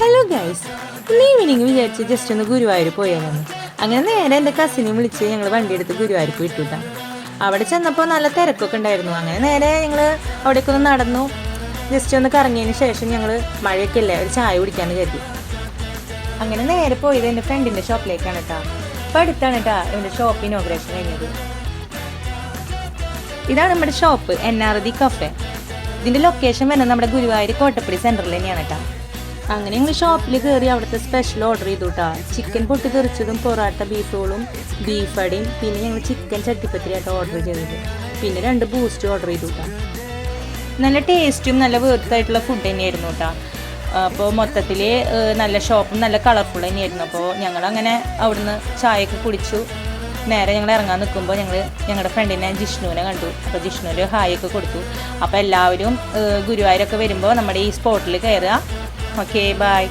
Hello guys, ഇന്ന് evening വിചാരിച്ച് just ഒന്ന് ഗുരുവായൂർ പോയാലെന്ന്. അങ്ങനെ നേരെ എൻ്റെ കസിനെ വിളിച്ച് ഞങ്ങൾ വണ്ടി എടുത്ത് ഗുരുവായൂർക്ക് വിട്ടുട്ടാണ്. അവിടെ ചെന്നപ്പോൾ നല്ല തിരക്കൊക്കെ ഉണ്ടായിരുന്നു. അങ്ങനെ നേരെ ഞങ്ങൾ അവിടേക്കൊന്ന് നടന്നു. ജസ്റ്റ് ഒന്ന് കറങ്ങിയതിന് ശേഷം ഞങ്ങൾ മഴയൊക്കെ അല്ലേ ഒരു ചായ കുടിക്കാമെന്ന് കരുതി. അങ്ങനെ നേരെ പോയത് എൻ്റെ ഫ്രണ്ടിൻ്റെ ഷോപ്പിലേക്കാണ് കേട്ടോ. അപ്പോൾ അടുത്താണ് കേട്ടോ എൻ്റെ ഷോപ്പ് ഇനോഗ്രേഷൻ കഴിഞ്ഞത്. ഇതാണ് നമ്മുടെ ഷോപ്പ്, NRD കഫേ. ഇതിൻ്റെ ലൊക്കേഷൻ വരുന്നത് നമ്മുടെ ഗുരുവായൂർ കോട്ടപ്പടി സെൻറ്ററിൽ തന്നെയാണ് കേട്ടോ. അങ്ങനെ ഞങ്ങൾ ഷോപ്പിൽ കയറി അവിടുത്തെ സ്പെഷ്യൽ ഓർഡർ ചെയ്തു കേട്ടോ. ചിക്കൻ പൊട്ടി തെറിച്ചതും പൊറാട്ട ബീഫ് റോളും ബീഫ് അടിയും, പിന്നെ ഞങ്ങൾ ചിക്കൻ ചട്ടിപ്പത്തിരിയായിട്ട് ഓർഡർ ചെയ്തത്, പിന്നെ 2 ബൂസ്റ്റ് ഓർഡർ ചെയ്തു കേട്ടോ. നല്ല ടേസ്റ്റും നല്ല വേർത്തായിട്ടുള്ള ഫുഡ് തന്നെയായിരുന്നു കേട്ടോ. അപ്പോൾ മൊത്തത്തിൽ നല്ല ഷോപ്പും നല്ല കളർഫുൾ തന്നെയായിരുന്നു. അപ്പോൾ ഞങ്ങളങ്ങനെ അവിടുന്ന് ചായയൊക്കെ കുടിച്ചു. നേരെ ഞങ്ങൾ ഇറങ്ങാൻ നിൽക്കുമ്പോൾ ഞങ്ങളുടെ ഫ്രണ്ടിനെ ജിഷ്ണുവിനെ കണ്ടു. അപ്പോൾ ജിഷ്ണുവിന് ഹായ് ഒക്കെ കൊടുത്തു. അപ്പോൾ എല്ലാവരും ഗുരുവായൂരൊക്കെ വരുമ്പോൾ നമ്മുടെ ഈ സ്പോട്ടിൽ കയറുക. Okay, by.